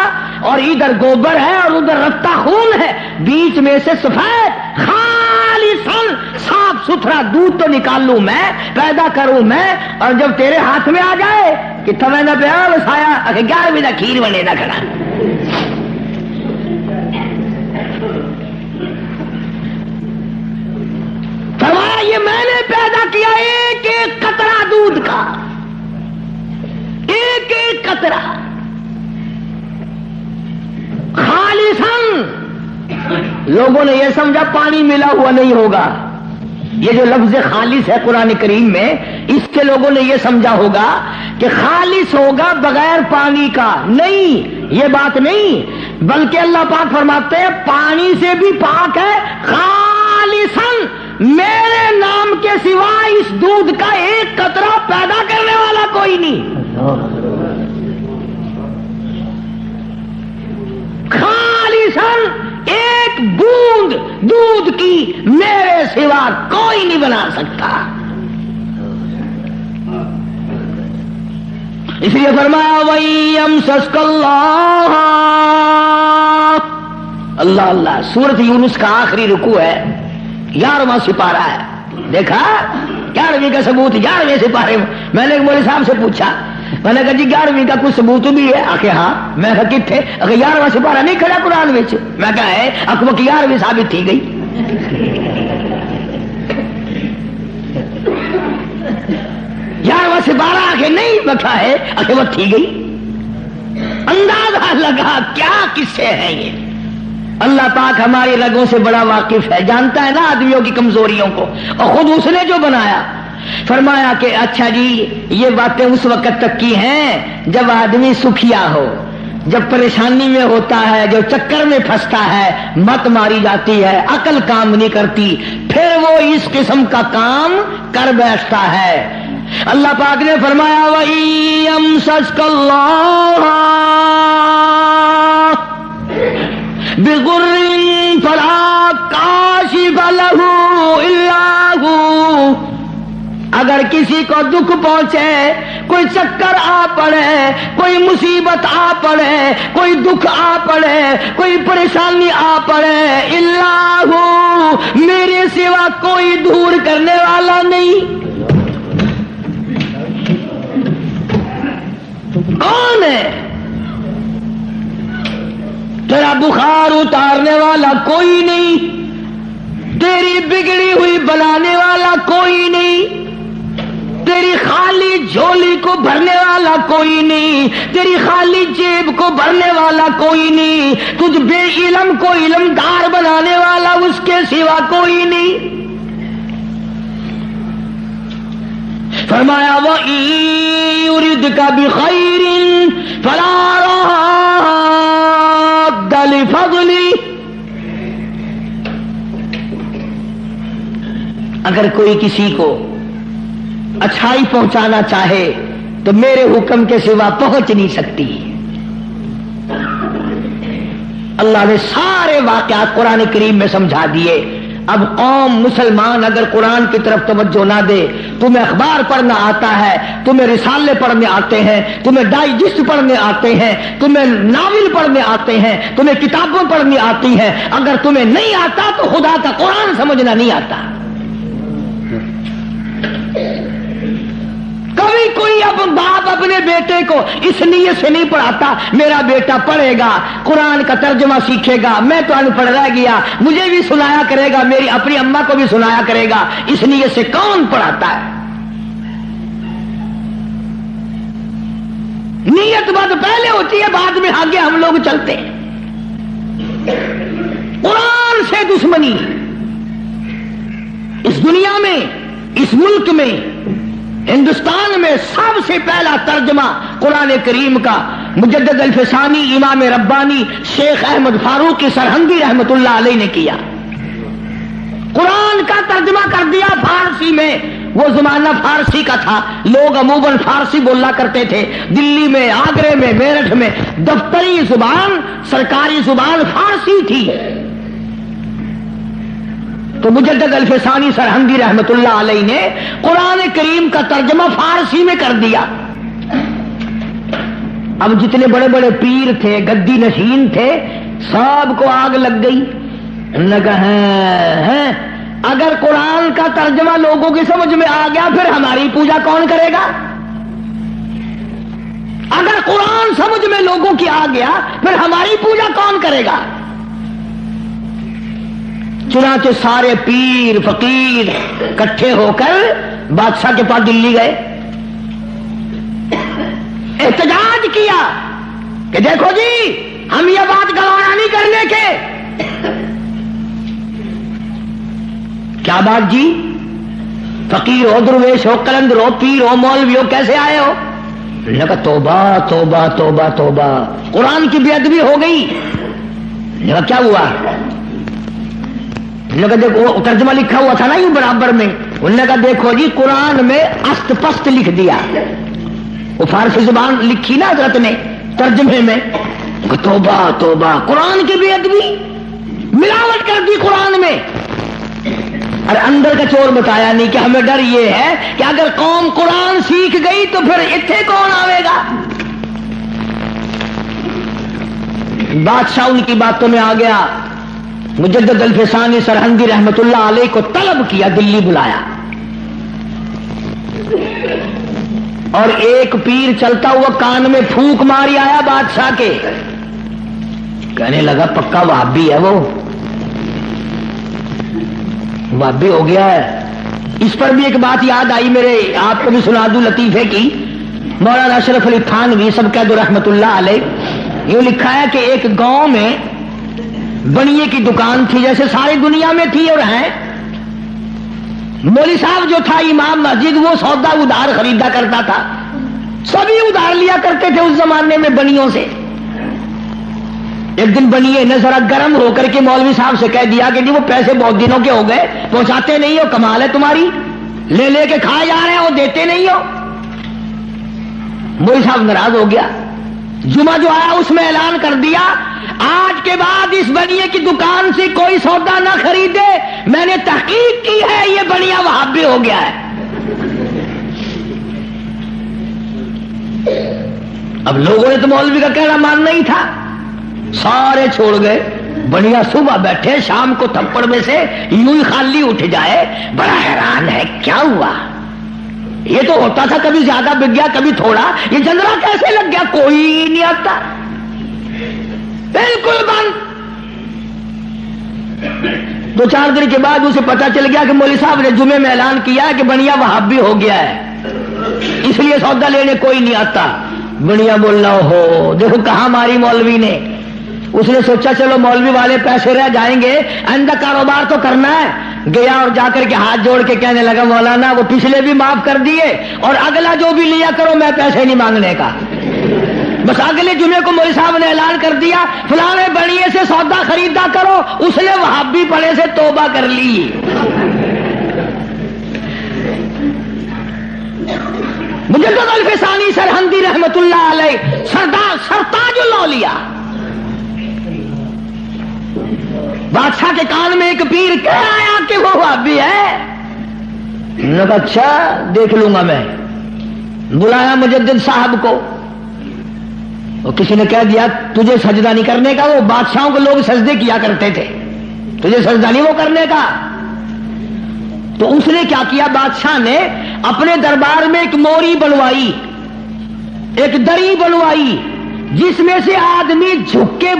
اور ادھر گوبر ہے اور ادھر رتا خون ہے، بیچ میں سے سفید خالصاً صاف ستھرا دودھ تو نکال لوں میں، پیدا کروں میں، اور جب تیرے ہاتھ میں آ جائے کہ تمہیں نہ پیا بسایا 11ویں نہ کھیر بنے نہ کھڑا. فرمایا یہ میں نے پیدا کیا ایک ایک قطرہ دودھ کا، ایک ایک قطرہ خالصاً. لوگوں نے یہ سمجھا پانی ملا ہوا نہیں ہوگا. یہ جو لفظ خالص ہے قرآن کریم میں، اس سے لوگوں نے یہ سمجھا ہوگا کہ خالص ہوگا بغیر پانی کا. نہیں، یہ بات نہیں، بلکہ اللہ پاک فرماتے ہیں پانی سے بھی پاک ہے. خالصاً میرے نام کے سوا اس دودھ کا ایک قطرہ پیدا کرنے والا کوئی نہیں. خالصاً ایک بوند دودھ کی میرے سوا کوئی نہیں بنا سکتا. اس لیے فرمایا وَيَمْسَسْكَ اللَّهُ اللہ اللہ. سورۃ یونس کا آخری رکوع ہے، 11واں سپارہ ہے. دیکھا 11ویں کا ثبوت 11ویں سپارے میں. میں نے مولوی صاحب سے پوچھا، میں نے کہا جی 11ویں کا کچھ ثبوت بھی ہے؟ آخر ہاں. میں کہا کتنے؟ اگر 11واں سپارہ نہیں کھڑا قرآن میں. میں کہا ہے اکبر کی 11ویں ثابت تھی گئی. 11واں سپارہ آخر نہیں بکا ہے، آخر وہ تھی گئی. اندازہ لگا کیا قصے ہیں یہ. اللہ پاک ہماری رگوں سے بڑا واقف ہے، جانتا ہے نا آدمیوں کی کمزوریوں کو، اور خود اس نے جو بنایا. فرمایا کہ اچھا جی یہ باتیں اس وقت تک کی ہیں جب آدمی سکھیا ہو، جب پریشانی میں ہوتا ہے، جو چکر میں پھنستا ہے، مت ماری جاتی ہے، عقل کام نہیں کرتی، پھر وہ اس قسم کا کام کر بیٹھتا ہے. اللہ پاک نے فرمایا وَإِيَمْسَسْكَ اللَّهُ بِضُرٍّ فَلَا كَاشِفَ لَهُ إِلَّا هُوَ. اگر کسی کو دکھ پہنچے، کوئی چکر آ پڑے، کوئی مصیبت آ پڑے، کوئی دکھ آ پڑے، کوئی پریشانی آ پڑے، اللہ میرے سوا کوئی دور کرنے والا نہیں. کون ہے؟ تیرا بخار اتارنے والا کوئی نہیں، تیری بگڑی ہوئی بنانے والا کوئی نہیں، تیری خالی جھولی کو بھرنے والا کوئی نہیں، تیری خالی جیب کو بھرنے والا کوئی نہیں، تجھ بے علم کو علمدار بنانے والا اس کے سوا کوئی نہیں. فرمایا وَإِن يُرِدْكَ بِخَيْرٍ فَلَا رَادَّ لِفَضْلِهِ. اگر کوئی کسی کو اچھائی پہنچانا چاہے تو میرے حکم کے سوا پہنچ نہیں سکتی. اللہ نے سارے واقعات قرآن کریم میں سمجھا دیے. اب قوم مسلمان اگر قرآن کی طرف توجہ نہ دے، تمہیں اخبار پڑھنا آتا ہے، تمہیں رسالے پڑھنے آتے ہیں، تمہیں ڈائجسٹ پڑھنے آتے ہیں، تمہیں ناول پڑھنے آتے ہیں، تمہیں کتابیں پڑھنی آتی ہیں، اگر تمہیں نہیں آتا تو خدا کا قرآن سمجھنا نہیں آتا. کبھی کوئی اب باپ اپنے بیٹے کو اس نیت سے نہیں پڑھاتا میرا بیٹا پڑھے گا، قرآن کا ترجمہ سیکھے گا، میں تو ان پڑھ رہ گیا، مجھے بھی سنایا کرے گا، میری اپنی اماں کو بھی سنایا کرے گا. اس نیت سے کون پڑھاتا ہے؟ نیت بات پہلے ہوتی ہے، بعد میں آگے ہم لوگ چلتے ہیں. قرآن سے دشمنی اس دنیا میں، اس ملک میں، ہندوستان میں سب سے پہلا ترجمہ قرآن کریم کا مجدد الفسانی امام ربانی شیخ احمد فاروقی سرہندی رحمت اللہ علیہ نے کیا. قرآن کا ترجمہ کر دیا فارسی میں. وہ زمانہ فارسی کا تھا، لوگ عموماً فارسی بولا کرتے تھے. دلی میں، آگرے میں، میرٹھ میں دفتری زبان، سرکاری زبان فارسی تھی. تو مجدد الفسانی سرہندی رحمت اللہ علیہ نے قرآن کریم کا ترجمہ فارسی میں کر دیا. اب جتنے بڑے بڑے پیر تھے، گدی نشین تھے، سب کو آگ لگ گئی. انہوں نے کہا اگر قرآن کا ترجمہ لوگوں کی سمجھ میں آ گیا پھر ہماری پوجا کون کرے گا؟ اگر قرآن سمجھ میں لوگوں کی آ گیا پھر ہماری پوجا کون کرے گا؟ چنانچہ سارے پیر فقیر اکٹھے ہو کر بادشاہ کے پاس دلی گئے، احتجاج کیا کہ دیکھو جی ہم یہ بات گوارا نہیں کرنے کے. کیا بات جی؟ فقیر ہو، درویش ہو، کلندر ہو، پیر ہو، مولوی ہو، کیسے آئے ہو؟ انہوں نے کہا توبہ توبہ توبہ توبہ، قرآن کی بے ادبی ہو گئی. انہوں نے کہا کیا ہوا؟ دیکھو ترجمہ لکھا ہوا تھا نا یوں برابر میں. انہوں نے کہا دیکھو جی قرآن میں است پست لکھ دیا، وہ فارسی زبان لکھی نا حضرت نے ترجمے میں. توبہ توبہ، قرآن کی بے ادبی، ملاوٹ کر دی قرآن میں. اور اندر کا چور بتایا نہیں کہ ہمیں ڈر یہ ہے کہ اگر قوم قرآن سیکھ گئی تو پھر اتنے کون آئے گا. بادشاہ ان کی باتوں میں آ گیا. مجدد الفسانی سرہندی رحمت اللہ علیہ کو طلب کیا, دلی بلایا, اور ایک پیر چلتا ہوا کان میں پھونک ماری آیا بادشاہ کے. کہنے لگا پکا وہابی ہے, وہ وہابی ہو گیا ہے. اس پر بھی ایک بات یاد آئی میرے, آپ کو بھی سنا دوں لطیفے کی. مولانا اشرف علی تھانوی سب کہہ دو رحمت اللہ علیہ, یہ لکھا ہے کہ ایک گاؤں میں بنیے کی دکان تھی, جیسے ساری دنیا میں تھی اور ہے. مولوی صاحب جو تھا امام مسجد, وہ سودا ادھار خریدا کرتا تھا. سبھی ادھار لیا کرتے تھے اس زمانے میں بنیوں سے. ایک دن بنیے نے ذرا گرم ہو کر کے مولوی صاحب سے کہہ دیا کہ جی وہ پیسے بہت دنوں کے ہو گئے, پہنچاتے نہیں ہو, کمال ہے تمہاری, لے لے کے کھا جا رہے ہو, دیتے نہیں ہو. مولوی صاحب ناراض ہو گیا. جمعہ جو آیا اس میں اعلان کر دیا, آج کے بعد اس بنیے کی دکان سے کوئی سودا نہ خریدے. میں نے تحقیق کی ہے, یہ بنیا وہابی ہو گیا ہے. اب لوگوں نے تو مولوی کا کہنا ماننا ہی تھا, سارے چھوڑ گئے. بنیا صبح بیٹھے, شام کو تھپڑ میں سے یوں ہی خالی اٹھ جائے. بڑا حیران ہے کیا ہوا, یہ تو ہوتا تھا کبھی زیادہ بک گیا کبھی تھوڑا, یہ جنرا کیسے لگ گیا, کوئی نہیں آتا, بالکل بند. 2-4 دن کے بعد اسے پتا چل گیا کہ مولوی صاحب نے جمعے میں اعلان کیا ہے کہ بنیا وہابی ہو گیا ہے, اس لیے سودا لینے کوئی نہیں آتا. بنیا بولنا ہو دیکھو کہاں ماری مولوی نے. اس نے سوچا چلو مولوی والے پیسے رہ جائیں گے, آئندہ کاروبار تو کرنا ہے. گیا اور جا کر کے ہاتھ جوڑ کے کہنے لگا مولانا وہ پچھلے بھی معاف کر دیے, اور اگلا جو بھی لیا کرو میں پیسے نہیں مانگنے کا. بس اگلے جمعے کو مولوی صاحب نے اعلان کر دیا فلانے بڑیے سے سودا خریدا کرو. اس نے وہابی پڑے سے توبہ کر لی. مجدد الفسانی سرہندی رحمت اللہ علیہ سرتاج الاولیاء, بادشاہ کے کان میں ایک پیر کہہ آیا کہ وہ وہابی ہے. نے کہا اچھا دیکھ لوں گا میں. بلایا مجدد صاحب کو, اور کسی نے کہہ دیا تجھے سجدہ نہیں کرنے کا, وہ بادشاہوں کو لوگ سجدے کیا کرتے تھے, تجھے سجدہ نہیں وہ کرنے کا. تو اس نے کیا کیا, بادشاہ نے اپنے دربار میں ایک موری بنوائی, ایک دری بنوائی, جس میں سے آدمی جھک کے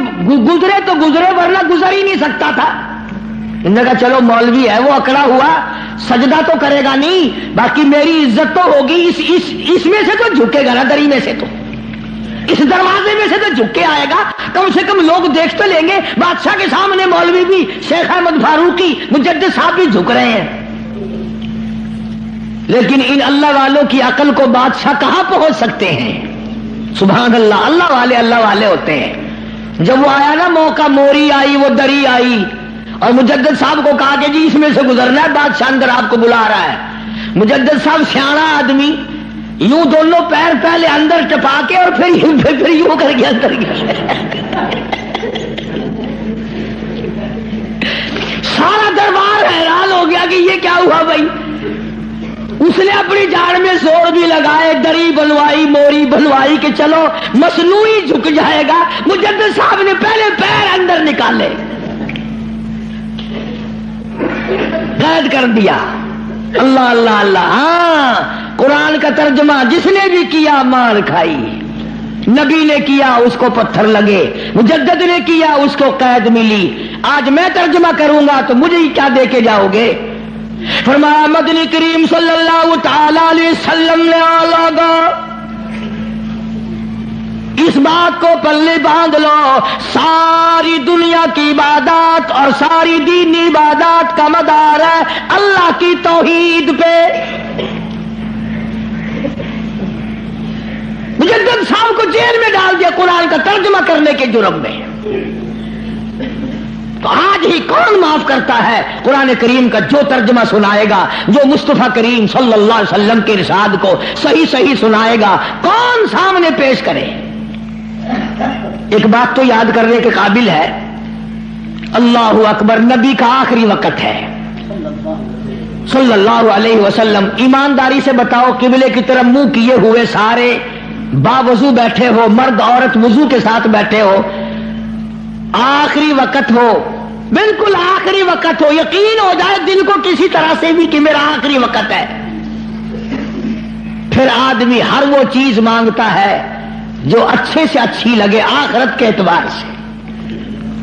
گزرے تو گزرے ورنہ گزر ہی نہیں سکتا تھا. انہوں نے کہا چلو مولوی ہے وہ اکڑا ہوا, سجدہ تو کرے گا نہیں, باقی میری عزت تو ہوگی, اس میں سے تو جھکے گا نا, دری میں سے تو, اس دروازے میں سے تو جھک کے آئے گا, کم سے کم لوگ دیکھ تو لیں گے. بادشاہ کے سامنے مولوی بھی, شیخ احمد فاروقی, مجدد صاحب بھی جھک رہے ہیں. لیکن ان اللہ والوں کی عقل کو بادشاہ کہاں پہنچ سکتے ہیں. سبحان اللہ, اللہ والے ہوتے ہیں. جب وہ آیا نا موقع, موری آئی, وہ دری آئی, اور مجدد صاحب کو کہا کہ جی اس میں سے گزرنا ہے, بادشاہ اندر آپ کو بلا رہا ہے. مجدد صاحب سیاڑا آدمی, یوں دونوں پیر پہلے اندر ٹپا کے اور پھر یوں کر کے اندر گیا. سارا دربار حیران ہو گیا کہ یہ کیا ہوا بھائی. اس نے اپنی جاڑ میں زور بھی لگائے, دری بنوائی, موری بنوائی کہ چلو مصنوعی جھک جائے گا. مجدد صاحب نے پہلے پیر اندر نکالے, قید کر دیا. اللہ اللہ اللہ. ہاں قرآن کا ترجمہ جس نے بھی کیا مار کھائی. نبی نے کیا اس کو پتھر لگے, مجدد نے کیا اس کو قید ملی. آج میں ترجمہ کروں گا تو مجھے کیا دے کے جاؤ گے. فرمایا مدنی کریم صلی اللہ تعالی علیہ وسلم نے آلہ اس بات کو پلے باندھ لو, ساری دنیا کی عبادات اور ساری دینی عبادات کا مدار ہے اللہ کی توحید پہ. مجدد صاحب کو جیل میں ڈال دیا قرآن کا ترجمہ کرنے کے جرم میں. تو آج ہی کون معاف کرتا ہے قرآن کریم کا جو ترجمہ سنائے گا, جو مصطفیٰ کریم صلی اللہ علیہ وسلم کے ارشاد کو صحیح صحیح سنائے گا, کون سامنے پیش کرے. ایک بات تو یاد کرنے کے قابل ہے, اللہ اکبر نبی کا آخری وقت ہے. صلی اللہ علیہ وسلم، ایمانداری سے بتاؤ قبلے کی طرف منہ کیے ہوئے سارے باوضو بیٹھے ہو، مرد عورت وضو کے ساتھ بیٹھے ہو، آخری وقت ہو، بالکل آخری وقت ہو، یقین ہو جائے دل کو کسی طرح سے بھی کہ میرا آخری وقت ہے، پھر آدمی ہر وہ چیز مانگتا ہے جو اچھے سے اچھی لگے آخرت کے اعتبار سے،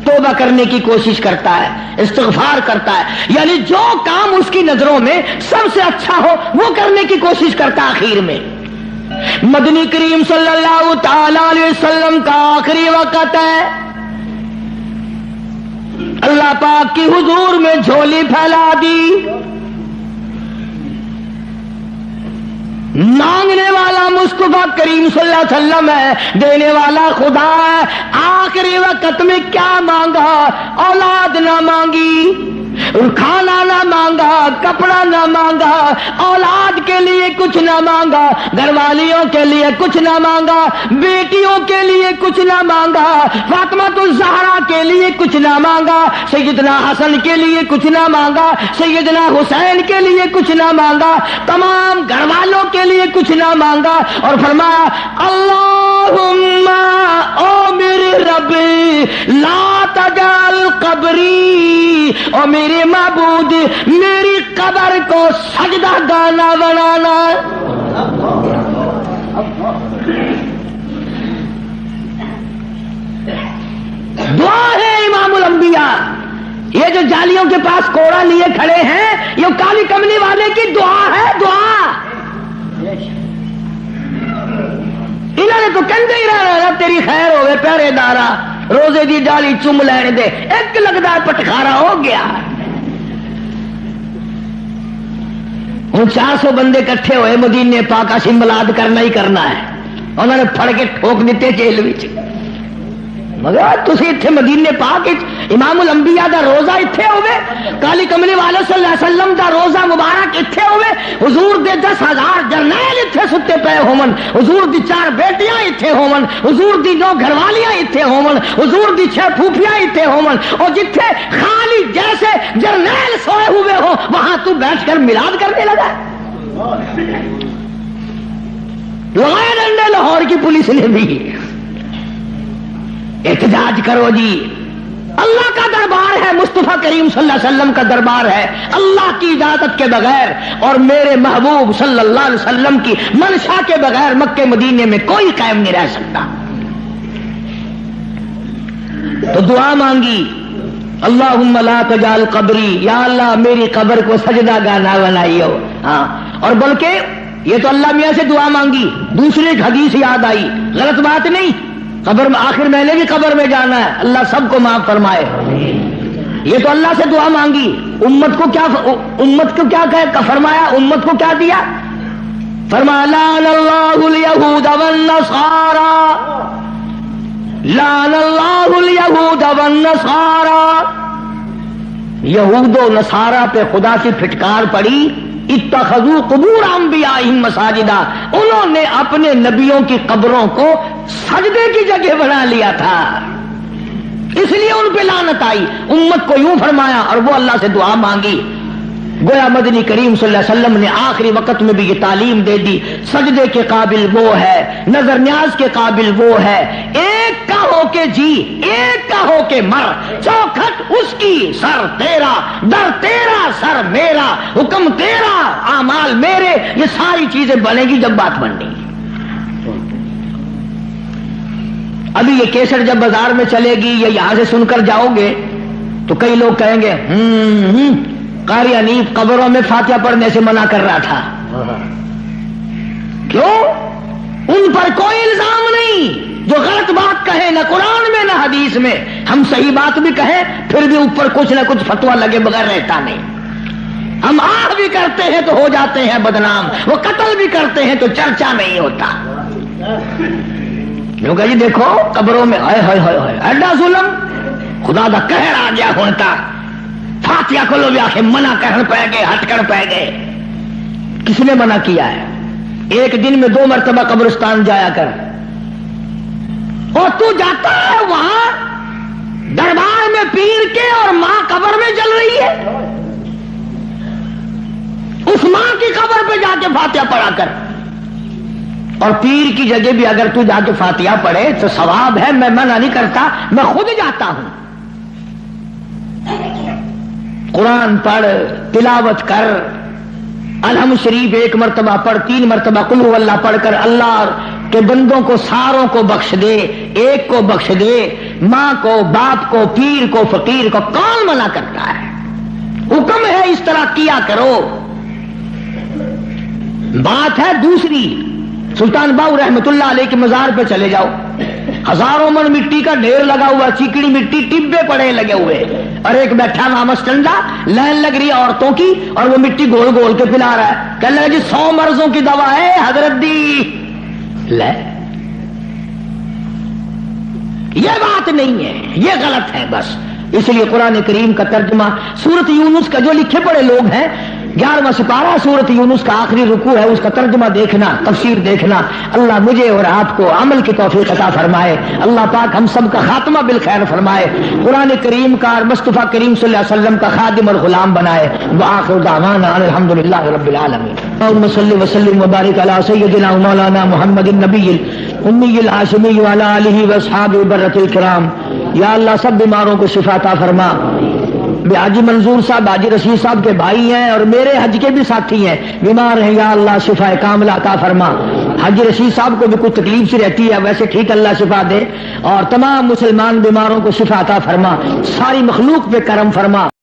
توبہ کرنے کی کوشش کرتا ہے، استغفار کرتا ہے، یعنی جو کام اس کی نظروں میں سب سے اچھا ہو وہ کرنے کی کوشش کرتا ہے آخر میں۔ مدنی کریم صلی اللہ تعالی علیہ وسلم کا آخری وقت ہے، اللہ پاک کی حضور میں جھولی پھیلا دی، مانگنے والا مصطفیٰ کریم صلی اللہ علیہ وسلم ہے، دینے والا خدا ہے۔ آخری وقت میں کیا مانگا؟ اولاد نہ مانگی، کھانا نہ مانگا، کپڑا نہ مانگا، اولاد کے لیے کچھ نہ مانگا، گھر والیوں کے لیے کچھ نہ مانگا، بیٹیوں کے لیے کچھ نہ مانگا، فاطمہ الزہرا کے لیے کچھ نہ مانگا، سیدنا حسن کے لیے کچھ نہ مانگا، سیدنا حسین کے لیے کچھ نہ مانگا، تمام گھر والوں کے لیے کچھ نہ مانگا، اور فرمایا اللہم او میرے رب لا تجعل قبری، اور میرے معبود میری قبر کو سجدہ گانا بنانا۔ دعا ہے امام الانبیاء، یہ جو جالیوں کے پاس کوڑا لیے کھڑے ہیں یہ کالی کملی والے کی دعا ہے، دعا۔ انہوں نے تو کہندے ہی رہنا تیری خیر ہوئے پہرے دارا، روزے دی ڈالی چوم لین دے، ایک لگتا ہے پٹخارا ہو گیا۔ ہوں 400 بندے کٹھے ہوئے مدینے پاک اسی ملاد کرنا ہی کرنا ہے، انہوں نے پھڑ کے ٹھوک دیتے جیل وچ، مگر تسی اتنے مدینے پاک امام الانبیاء دا روزہ اتنے ہوئے، کالی کملی والے صلی اللہ علیہ وسلم دا روزہ مبارک اتنے ہوئے، حضور دے 10,000 جرنیل اتنے ستے پے ہومن، حضور دی 4 بیٹیاں اتنے ہومن، حضور دی 9 گھر والیاں اتنے ہومن، حضور دی 6 پھوپھیاں اتنے ہومن، اور جتھے خالی جیسے جرنیل سوئے ہوئے ہو وہاں تو بیٹھ کر میلاد کرنے لگا۔ لگائے ڈنڈے لاہور کی پولیس نے بھی، احتجاج کرو جی، اللہ کا دربار ہے، مصطفیٰ کریم صلی اللہ علیہ وسلم کا دربار ہے، اللہ کی اجازت کے بغیر اور میرے محبوب صلی اللہ علیہ وسلم کی منشا کے بغیر مکے مدینے میں کوئی قائم نہیں رہ سکتا۔ تو دعا مانگی اللہم لا تجعل قبری، یا اللہ میری قبر کو سجدہ گانا بنائیو۔ ہاں، اور بلکہ یہ تو اللہ میاں سے دعا مانگی، دوسری ایک حدیث یاد آئی، غلط بات نہیں، قبر میں آخر میں نے بھی قبر میں جانا ہے، اللہ سب کو معاف فرمائے۔ یہ تو اللہ سے دعا مانگی، امت کو کیا فرمایا، امت کو کیا دیا؟ فرمایا لعن اللہ الیہود والنصارى، لعن اللہ الیہود والنصارى، یہود و نصارہ پہ خدا کی پھٹکار پڑی، اتخذوا قبور انبیائہم مساجدا، انہوں نے اپنے نبیوں کی قبروں کو سجدے کی جگہ بنا لیا تھا، اس لیے ان پہ لعنت آئی۔ امت کو یوں فرمایا اور وہ اللہ سے دعا مانگی۔ گویا مدنی کریم صلی اللہ علیہ وسلم نے آخری وقت میں بھی یہ تعلیم دے دی، سجدے کے قابل وہ ہے، نظر نیاز کے قابل وہ ہے، ایک کا ہو کے جی، ایک کا ہو کے مر، چوکھٹ اس کی سر تیرا، در تیرا سر میرا، حکم تیرا اعمال میرے، یہ ساری چیزیں بنے گی جب بات بن گئی۔ ابھی یہ کیسٹ جب بازار میں چلے گی یا یہاں سے سن کر جاؤ گے تو کئی لوگ کہیں گے قاری حنیف قبروں میں فاتحہ پڑھنے سے منع کر رہا تھا، کیوں؟ ان پر کوئی الزام نہیں جو غلط بات کہے، نہ قرآن میں نہ حدیث میں، ہم صحیح بات بھی کہیں پھر بھی اوپر کچھ نہ کچھ فتویٰ لگے بغیر رہتا نہیں، ہم آہ بھی کرتے ہیں تو ہو جاتے ہیں بدنام، وہ قتل بھی کرتے ہیں تو چرچا نہیں ہوتا۔ لوگ جی دیکھو قبروں میں ہائے ہائے ہائے ہائے ایڈا ظلم، خدا دا قہر آ گیا ہوں تک، فاتحہ کو لوگ آخر منع کرن پہ گئے، ہٹ کر پہ گئے۔ کس نے منع کیا ہے؟ ایک دن میں 2 مرتبہ قبرستان جایا کر، اور تو جاتا ہے وہاں دربار میں پیر کے اور ماں قبر میں جل رہی ہے، ماں کی قبر پہ جا کے فاتحہ پڑھا کر، اور پیر کی جگہ بھی اگر تو جا کے فاتحہ پڑھے تو ثواب ہے، میں منع نہیں کرتا، میں خود جاتا ہوں۔ قرآن پڑھ، تلاوت کر، الحمد شریف 1 مرتبہ پڑھ، 3 مرتبہ قل هو اللہ پڑھ کر اللہ کے بندوں کو ساروں کو بخش دے، ایک کو بخش دے، ماں کو، باپ کو، پیر کو، فقیر کو، کون منع کرتا ہے؟ حکم ہے اس طرح کیا کرو۔ بات ہے دوسری، سلطان باؤ رحمت اللہ علیہ کے مزار پہ چلے جاؤ، ہزاروں من مٹی کا ڈھیر لگا ہوا، چیکڑی مٹی، ٹبے پڑے لگے ہوئے، اور ایک بیٹھا نامس ٹنڈا، لائن لگ رہی ہے عورتوں کی، اور وہ مٹی گول گول کے پلا رہا ہے، کہنے لگا جی 100 مرضوں کی دوا ہے حضرت دی، لے یہ بات نہیں ہے، یہ غلط ہے بس۔ اس لیے قرآن کریم کا ترجمہ سورۃ یونس کا جو لکھے پڑے لوگ ہیں، 11واں سپارہ سورۃ یونس کا آخری رکوع ہے، اس کا ترجمہ دیکھنا، تفسیر دیکھنا۔ اللہ مجھے اور آپ کو عمل کی توفیق عطا فرمائے، اللہ پاک ہم سب کا خاتمہ بالخیر فرمائے، قرآن کریم کا اور مصطفیٰ کریم صلی اللہ علیہ وسلم کا خادم اور غلام بنائے۔ وآخر دعوانا الحمدللہ رب العالمین۔ اللہم صل وسلم وبارک علی سیدنا و مولانا محمد النبی الامی الہاشمی وعلی آلہ واصحابہ البررۃ الکرام۔ یا اللہ سب بیماروں کو شفا عطا فرما۔ حاجی منظور صاحب، حاجی رشید صاحب کے بھائی ہیں اور میرے حج کے بھی ساتھی ہیں، بیمار ہیں، یا اللہ شفا کاملہ عطا فرما۔ حاجی رشید صاحب کو بھی کچھ تکلیف سی رہتی ہے، ویسے ٹھیک، اللہ شفا دے، اور تمام مسلمان بیماروں کو شفا عطا فرما، ساری مخلوق پہ کرم فرما۔